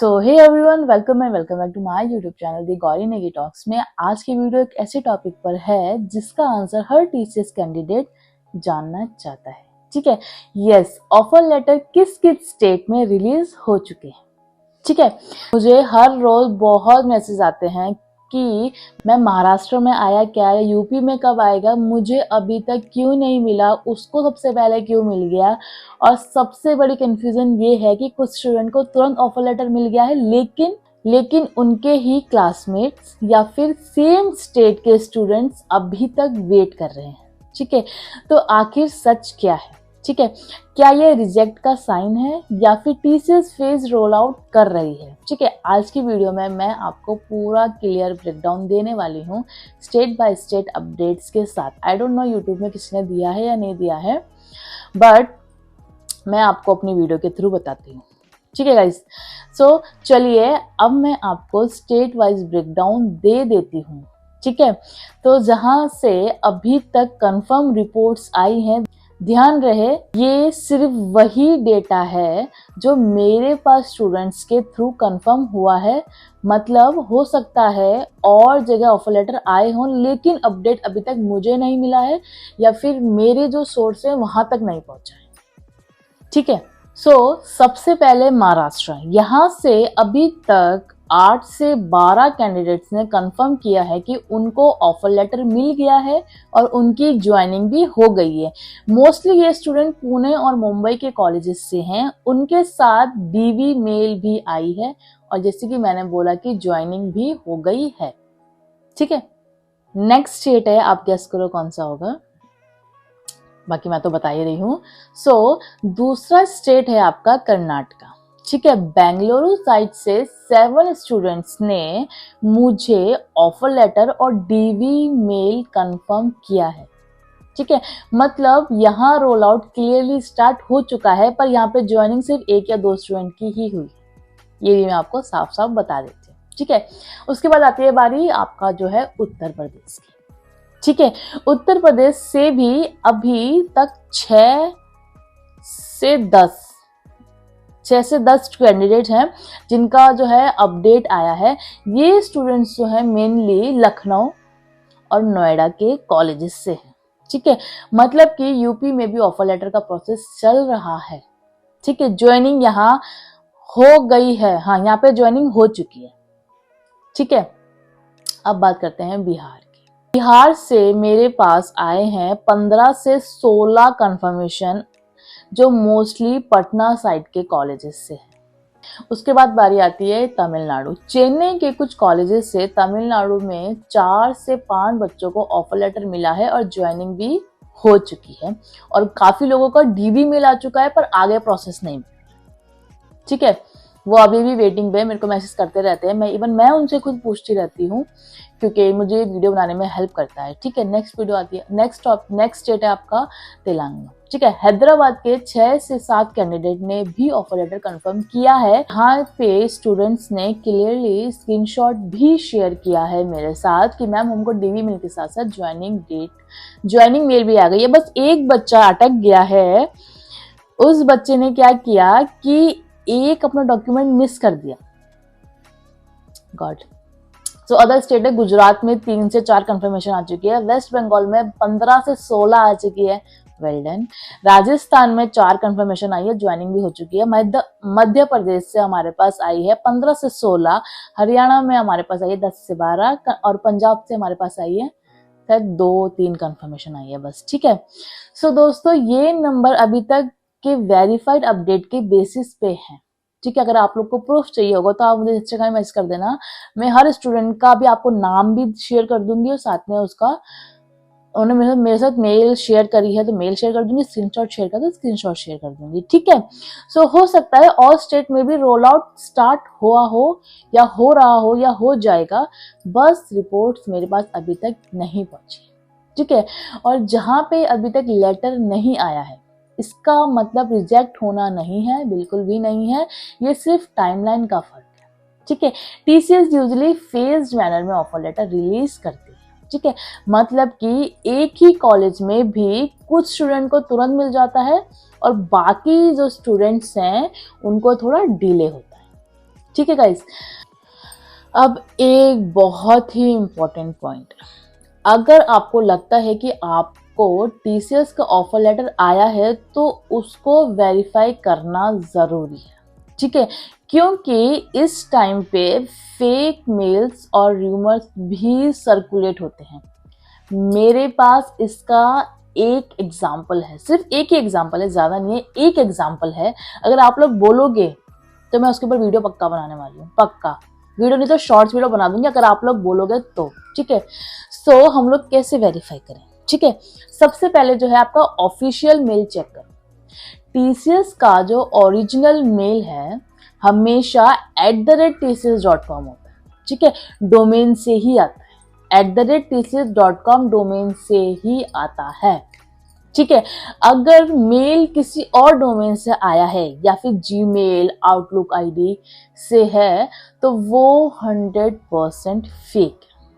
So hey everyone, welcome back to my YouTube channel the Gauri Negi talks में। आज की video एक ऐसे टॉपिक पर है जिसका आंसर हर टीसीएस कैंडिडेट जानना चाहता है। ठीक है, यस, ऑफर लेटर किस किस स्टेट में रिलीज हो चुके हैं। ठीक है, मुझे हर रोज बहुत मैसेज आते हैं कि मैं महाराष्ट्र में आया क्या है, यूपी में कब आएगा, मुझे अभी तक क्यों नहीं मिला, उसको सबसे पहले क्यों मिल गया। और सबसे बड़ी कंफ्यूजन ये है कि कुछ स्टूडेंट को तुरंत ऑफर लेटर मिल गया है, लेकिन उनके ही क्लासमेट्स या फिर सेम स्टेट के स्टूडेंट्स अभी तक वेट कर रहे हैं। ठीक है, तो आखिर सच क्या है? ठीक है, क्या ये रिजेक्ट का साइन है या फिर टीसीएस फेज रोल आउट कर रही है? ठीक है, आज की वीडियो में मैं आपको पूरा क्लियर ब्रेकडाउन देने वाली हूँ स्टेट बाय स्टेट अपडेट्स के साथ। आई डोंट नो यूट्यूब में किसी ने दिया है या नहीं दिया है, बट मैं आपको अपनी वीडियो के थ्रू बताती हूँ। ठीक है गाइस, सो चलिए अब मैं आपको स्टेट वाइज ब्रेकडाउन दे देती हूँ। ठीक है, तो जहां से अभी तक कंफर्म रिपोर्ट्स आई हैं, ध्यान रहे ये सिर्फ वही डेटा है जो मेरे पास स्टूडेंट्स के थ्रू कंफर्म हुआ है। मतलब हो सकता है और जगह ऑफर लेटर आए हों, लेकिन अपडेट अभी तक मुझे नहीं मिला है या फिर मेरे जो सोर्स है वहां तक नहीं पहुंचा है। ठीक है, सबसे पहले महाराष्ट्र, यहाँ से अभी तक 8 से 12 कैंडिडेट्स ने कंफर्म किया है कि उनको ऑफर लेटर मिल गया है और उनकी ज्वाइनिंग भी हो गई है। मोस्टली ये स्टूडेंट पुणे और मुंबई के कॉलेजेस से हैं, उनके साथ डीवी मेल भी आई है और जैसे कि मैंने बोला कि ज्वाइनिंग भी हो गई है। ठीक है, नेक्स्ट स्टेट है, आप गेस करो कौन सा होगा, बाकी मैं तो बता ही रही हूँ। दूसरा स्टेट है आपका कर्नाटका। ठीक है, बेंगलुरु साइड से 7 स्टूडेंट्स ने मुझे ऑफर लेटर और डीवी मेल कंफर्म किया है। ठीक है, मतलब यहाँ रोल आउट क्लियरली स्टार्ट हो चुका है, पर यहाँ पे ज्वाइनिंग सिर्फ 1 या 2 स्टूडेंट की ही हुई, ये भी मैं आपको साफ साफ बता देती हूँ। ठीक है, उसके बाद आती है बारी आपका जो है उत्तर प्रदेश की। ठीक है, उत्तर प्रदेश से भी अभी तक 6 से 10 कैंडिडेट हैं जिनका जो है अपडेट आया है। ये स्टूडेंट्स जो है मेनली लखनऊ और नोएडा के कॉलेजेस से हैं। ठीक है, मतलब कि यूपी में भी ऑफर लेटर का प्रोसेस चल रहा है। ठीक है, ज्वाइनिंग यहाँ हो गई है, हाँ यहाँ पे ज्वाइनिंग हो चुकी है। ठीक है, अब बात करते हैं बिहार की। बिहार से मेरे पास आए हैं 15 से 16 कंफर्मेशन जो मोस्टली पटना साइड के कॉलेजेस से है। उसके बाद बारी आती है तमिलनाडु। चेन्नई के कुछ कॉलेजेस से तमिलनाडु में 4 से 5 बच्चों को ऑफर लेटर मिला है और ज्वाइनिंग भी हो चुकी है और काफी लोगों का डीबी मेल आ चुका है, पर आगे प्रोसेस नहीं। ठीक है, वो अभी भी वेटिंग पे मेरे को मैसेज करते रहते हैं, मैं उनसे खुद पूछती रहती हूँ क्योंकि मुझे वीडियो बनाने में हेल्प करता है। ठीक है, नेक्स्ट वीडियो आती है, नेक्स्ट स्टेट है आपका तेलंगाना। ठीक है, हैदराबाद के 6 से 7 कैंडिडेट ने भी ऑफर लेटर कंफर्म किया है। यहाँ पे स्टूडेंट्स ने क्लियरली स्क्रीनशॉट भी शेयर किया है मेरे साथ कि मैम हमको डीवी मेल के साथ साथ ज्वाइनिंग मेल भी आ गई है। बस एक बच्चा अटक गया है, उस बच्चे ने क्या किया कि एक अपना डॉक्यूमेंट मिस कर दिया। गॉड। अदर स्टेट है, गुजरात में 3 से 4 कंफर्मेशन आ चुकी है, वेस्ट बंगाल में 15 से 16 आ चुकी है, वेल डन। राजस्थान में 4 कंफर्मेशन आई है, ज्वाइनिंग भी हो चुकी है। मध्य प्रदेश से हमारे पास आई है 15 से 16, हरियाणा में हमारे पास आई है 10 से 12 और पंजाब से हमारे पास आई है शायद 2-3 कंफर्मेशन आई है बस। ठीक है, दोस्तों ये नंबर अभी तक के वेरीफाइड अपडेट के बेसिस पे है। ठीक है, अगर आप लोग को प्रूफ चाहिए होगा तो आप मुझे इंस्टाग्राम में मैसेज कर देना, मैं हर स्टूडेंट का भी आपको नाम भी शेयर कर दूंगी और साथ में उसका उन्होंने मेरे साथ मेल शेयर करी है तो मेल शेयर कर दूंगी, स्क्रीनशॉट शेयर कर दो स्क्रीनशॉट शेयर कर दूंगी। ठीक है, हो सकता है और स्टेट में भी रोल आउट स्टार्ट हुआ हो या हो रहा हो या हो जाएगा, बस रिपोर्ट्स मेरे पास अभी तक नहीं पहुंची। ठीक है, और जहां पे अभी तक लेटर नहीं आया है इसका मतलब रिजेक्ट होना नहीं है, बिल्कुल भी नहीं है, ये सिर्फ टाइमलाइन का फर्क है। ठीक है, टीसीएस यूजुअली फेज्ड मैनर में ऑफर लेटर रिलीज करती है। ठीक है, मतलब कि एक ही कॉलेज में भी कुछ स्टूडेंट को तुरंत मिल जाता है और बाकी जो स्टूडेंट्स हैं उनको थोड़ा डिले होता है। ठीक है गाइस। अब एक बहुत ही इम्पोर्टेंट पॉइंट, अगर आपको लगता है कि आपको टीसीएस का ऑफर लेटर आया है तो उसको वेरीफाई करना जरूरी है, ठीक है, क्योंकि इस टाइम पे फेक मेल्स और रूमर्स भी सर्कुलेट होते हैं। मेरे पास इसका एक एग्जाम्पल है, सिर्फ एक ही एग्जाम्पल है, ज्यादा नहीं है, एक एग्जाम्पल है। अगर आप लोग बोलोगे तो मैं उसके ऊपर वीडियो पक्का बनाने वाली हूँ, पक्का वीडियो नहीं तो शॉर्ट्स वीडियो बना दूंगी अगर आप लोग बोलोगे तो, ठीक है। सो हम लोग कैसे वेरीफाई करें, ठीक है। सबसे पहले जो है आपका ऑफिशियल मेल चेक करो। टीसीएस का जो ओरिजिनल मेल है हमेशा @tcs.com होता है, ठीक है, डोमेन से ही आता है, @tcs.com डोमेन से ही आता है, ठीक है। अगर मेल किसी और डोमेन से आया है या फिर जीमेल, आउटलुक आईडी से है तो वो 100% फेक है,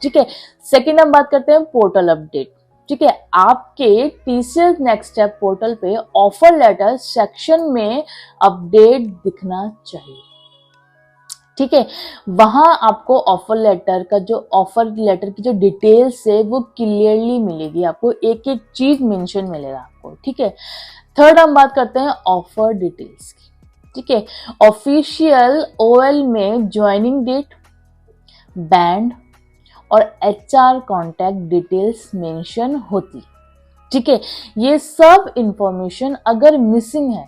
ठीक है। सेकेंड हम बात करते हैं पोर्टल अपडेट, ठीक है। आपके टीसीएस नेक्स्ट स्टेप पोर्टल पे ऑफर लेटर सेक्शन में अपडेट दिखना चाहिए, ठीक है। वहां आपको ऑफर लेटर की जो डिटेल्स है वो क्लियरली मिलेगी, आपको एक एक चीज मेंशन मिलेगा आपको, ठीक है। थर्ड हम बात करते हैं ऑफर डिटेल्स की, ठीक है। ऑफिशियल ओएल में ज्वाइनिंग डेट, बैंड और एचआर कॉन्टैक्ट डिटेल्स मेंशन होती, ठीक है। ये सब इंफॉर्मेशन अगर मिसिंग है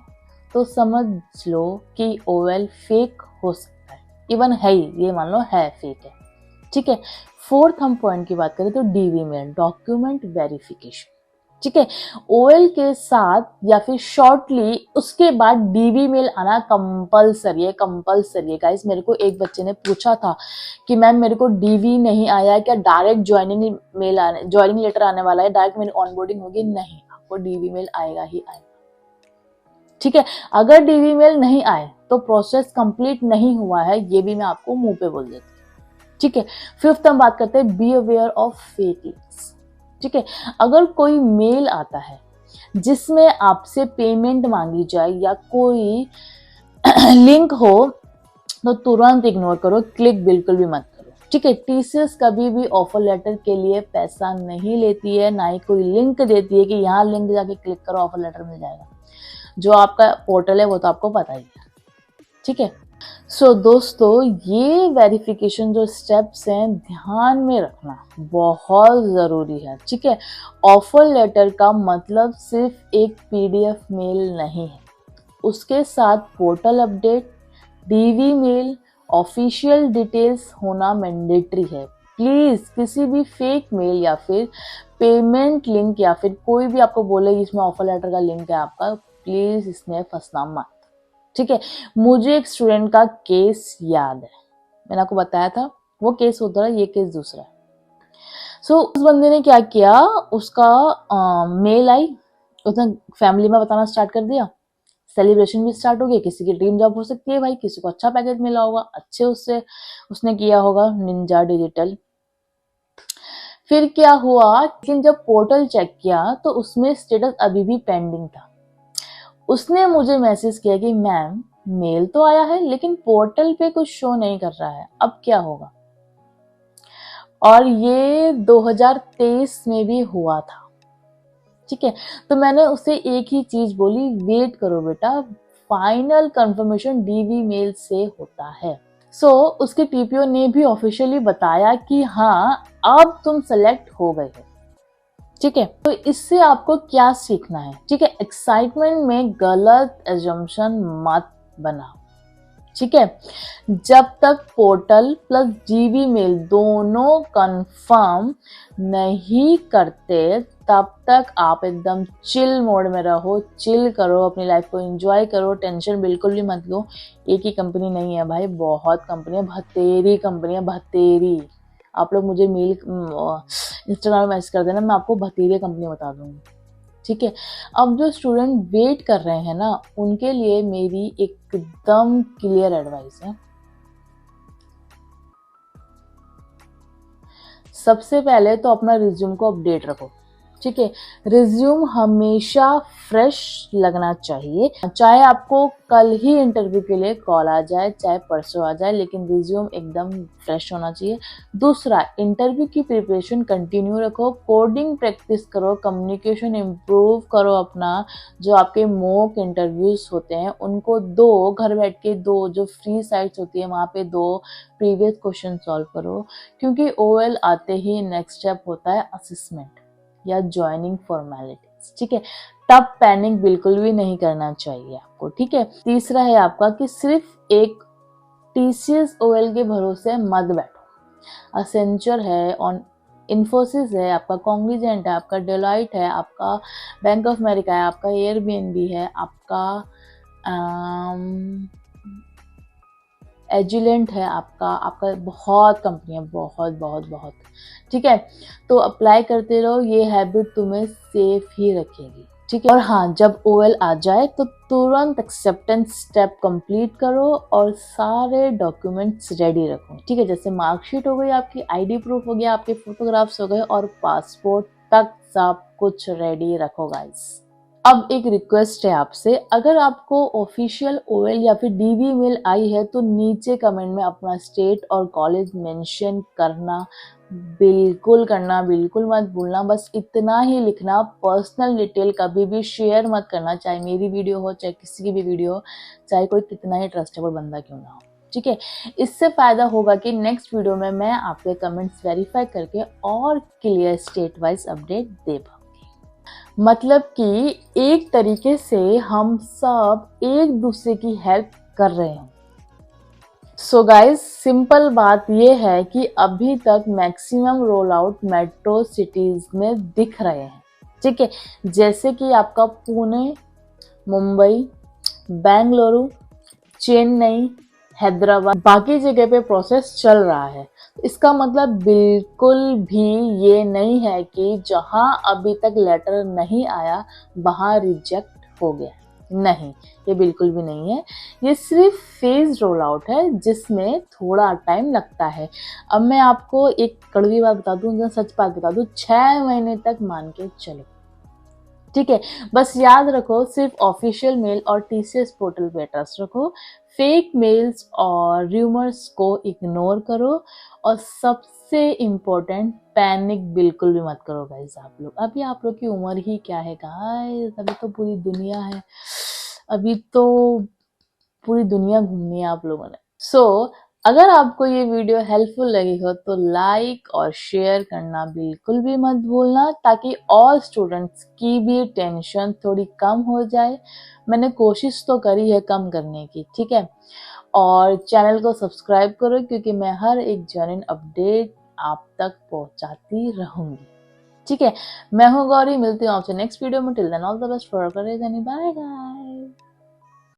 तो समझ लो कि ओएल फेक हो सकता है, इवन है ही, ये मान लो है फेक है, ठीक है। फोर्थ हम पॉइंट की बात करें तो डीवी मेल, डॉक्यूमेंट वेरिफिकेशन, ठीक है। ओएल के साथ या फिर शॉर्टली उसके बाद डीवी मेल आना कंपलसरी है, कंपलसरी है गाइस। मेरे को एक बच्चे ने पूछा था कि मैम मेरे को डीवी नहीं आया है क्या, डायरेक्ट ज्वाइनिंग लेटर आने वाला है, डायरेक्ट मेरी ऑनबोर्डिंग होगी? नहीं, आपको डीवी मेल आएगा ही आएगा, ठीक है। अगर डीवी मेल नहीं आए तो प्रोसेस कंप्लीट नहीं हुआ है, ये भी मैं आपको मुंह पे बोल देती हूँ, ठीक है। फिफ्थ हम बात करते हैं be aware of fake links, ठीक है। अगर कोई मेल आता है जिसमें आपसे पेमेंट मांगी जाए या कोई लिंक हो तो तुरंत इग्नोर करो, क्लिक बिल्कुल भी मत करो, ठीक है। टीसीएस कभी भी ऑफर लेटर के लिए पैसा नहीं लेती है, ना ही कोई लिंक देती है कि यहाँ लिंक जाके क्लिक करो ऑफर लेटर मिल जाएगा। जो आपका पोर्टल है वो तो आपको पता ही है, ठीक है। सो दोस्तों, ये वेरिफिकेशन जो स्टेप्स हैं ध्यान में रखना बहुत जरूरी है, ठीक है। ऑफर लेटर का मतलब सिर्फ एक पीडीएफ मेल नहीं है, उसके साथ portal update, DV mail, official details होना मैंडेटरी है। प्लीज किसी भी फेक मेल या फिर पेमेंट लिंक या फिर कोई भी आपको बोले इसमें ऑफर लेटर का लिंक है आपका, प्लीज इसमें फंसना मत, ठीक है। मुझे एक स्टूडेंट का केस याद है, मैंने आपको बताया था, वो केस होता है, ये केस दूसरा है। सो उस बंदे ने क्या किया, उसका मेल आई, उसने फैमिली में बताना स्टार्ट कर दिया, सेलिब्रेशन भी स्टार्ट हो गई, किसी की ड्रीम जॉब हो सकती है भाई, किसी को अच्छा पैकेज मिला होगा, अच्छे उससे उसने किया होगा निंजा डिजिटल। फिर क्या हुआ, लेकिन जब पोर्टल चेक किया तो उसमें स्टेटस अभी भी पेंडिंग था। उसने मुझे मैसेज किया कि मैम मेल तो आया है लेकिन पोर्टल पे कुछ शो नहीं कर रहा है, अब क्या होगा। और ये 2023 में भी हुआ था, ठीक है। तो मैंने उसे एक ही चीज बोली, वेट करो बेटा, फाइनल कंफर्मेशन डीवी मेल से होता है। उसके टीपीओ ने भी ऑफिशियली बताया कि हाँ अब तुम सेलेक्ट हो गए हो, ठीक है। तो इससे आपको क्या सीखना है, ठीक है। एक्साइटमेंट में गलत एजम्पशन मत बनाओ, ठीक है। जब तक पोर्टल प्लस डीवी मेल दोनों कंफर्म नहीं करते तब तक आप एकदम चिल मोड में रहो, चिल करो, अपनी लाइफ को एंजॉय करो, टेंशन बिल्कुल भी मत लो। एक ही कंपनी नहीं है भाई, बहुत कंपनी है, भतेरी कंपनी है, भतेरी। आप लोग मुझे मेल इंस्टाग्राम में मैसेज कर देना, मैं आपको भतीरे कंपनी बता दूंगी, ठीक है। अब जो स्टूडेंट वेट कर रहे हैं ना, उनके लिए मेरी एकदम क्लियर एडवाइस है। सबसे पहले तो अपना रिज्यूम को अपडेट रखो, ठीक है। रिज्यूम हमेशा फ्रेश लगना चाहिए, चाहे आपको कल ही इंटरव्यू के लिए कॉल आ जाए चाहे परसों आ जाए, लेकिन रिज्यूम एकदम फ्रेश होना चाहिए। दूसरा, इंटरव्यू की प्रिपरेशन कंटिन्यू रखो, कोडिंग प्रैक्टिस करो, कम्युनिकेशन इम्प्रूव करो अपना। जो आपके मॉक इंटरव्यूज होते हैं उनको दो, घर बैठ के दो, जो फ्री साइट्स होती है वहाँ पे दो, प्रीवियस क्वेश्चन सॉल्व करो, क्योंकि ओएल आते ही नेक्स्ट स्टेप होता है असेसमेंट या ज्वाइनिंग फॉर्मेलिटीज। ठीक है, तब पैनिक बिल्कुल भी नहीं करना चाहिए आपको। ठीक है। तीसरा है आपका कि सिर्फ एक टीसीएस ओएल के भरोसे मत बैठो। असेंचर है, ऑन इन्फोसिस है, आपका कॉन्ग्निजेंट है, आपका डेलॉइट है, आपका बैंक ऑफ अमेरिका है, आपका एयरबीएनबी है, आपका एजिलेंट है, आपका बहुत कंपनी है, बहुत बहुत बहुत। ठीक है, तो अप्लाई करते रहो, ये हैबिट तुम्हें सेफ ही रखेगी। ठीक है। और हाँ, जब ओएल आ जाए तो तुरंत एक्सेप्टेंस स्टेप कंप्लीट करो और सारे डॉक्यूमेंट्स रेडी रखो। ठीक है, जैसे मार्कशीट हो गई, आपकी आईडी प्रूफ हो गया, आपके फोटोग्राफ्स हो गए और पासपोर्ट तक सब कुछ रेडी रखो गाइस। अब एक रिक्वेस्ट है आपसे, अगर आपको ऑफिशियल ओएल या फिर डीवी मेल आई है तो नीचे कमेंट में अपना स्टेट और कॉलेज मेंशन करना बिल्कुल मत भूलना। बस इतना ही लिखना, पर्सनल डिटेल कभी भी शेयर मत करना, चाहे मेरी वीडियो हो चाहे किसी की भी वीडियो हो, चाहे कोई कितना ही ट्रस्टेबल बंदा क्यों ना हो। ठीक है, इससे फायदा होगा कि नेक्स्ट वीडियो में मैं आपके कमेंट्स वेरीफाई करके और क्लियर स्टेट वाइज अपडेट दे पाऊंगी। मतलब कि एक तरीके से हम सब एक दूसरे की हेल्प कर रहे हैं। सो गाइस, सिंपल बात ये है कि अभी तक maximum roll out metro cities में दिख रहे हैं। ठीक है, जैसे कि आपका पुणे, मुंबई, बेंगलुरु, चेन्नई, हैदराबाद, बाकी जगह पे प्रोसेस चल रहा है। इसका मतलब बिल्कुल भी ये नहीं है कि जहां अभी तक लेटर नहीं आया वहां रिजेक्ट हो गया। नहीं, ये बिल्कुल भी नहीं है। ये सिर्फ फेज रोल आउट है जिसमें थोड़ा टाइम लगता है। अब मैं आपको एक कड़वी बात बता दूं, सच बात बता दूं, 6 महीने तक मान के चलो। ठीक है, बस याद रखो, सिर्फ ऑफिशियल मेल और टीसीएस पोर्टल पे ट्रस्ट रखो, फेक मेल्स और रूमर्स को इग्नोर करो, और सबसे इम्पोर्टेंट, पैनिक बिल्कुल भी मत करो गाइस। अभी आप लोग की उम्र ही क्या है गाइस, अभी तो पूरी दुनिया है, अभी तो पूरी दुनिया घूमनी है आप लोगों ने। सो अगर आपको ये वीडियो हेल्पफुल लगी हो तो लाइक और शेयर करना बिल्कुल भी मत भूलना, ताकि ऑल स्टूडेंट्स की भी टेंशन थोड़ी कम हो जाए। मैंने कोशिश तो करी है कम करने की। ठीक है, और चैनल को सब्सक्राइब करो क्योंकि मैं हर एक जेन्युइन अपडेट आप तक पहुंचाती रहूंगी। ठीक है, मैं हूँ गौरी, मिलती हूँ आपसे नेक्स्ट वीडियो में। Till then all the best for courage and bye guys.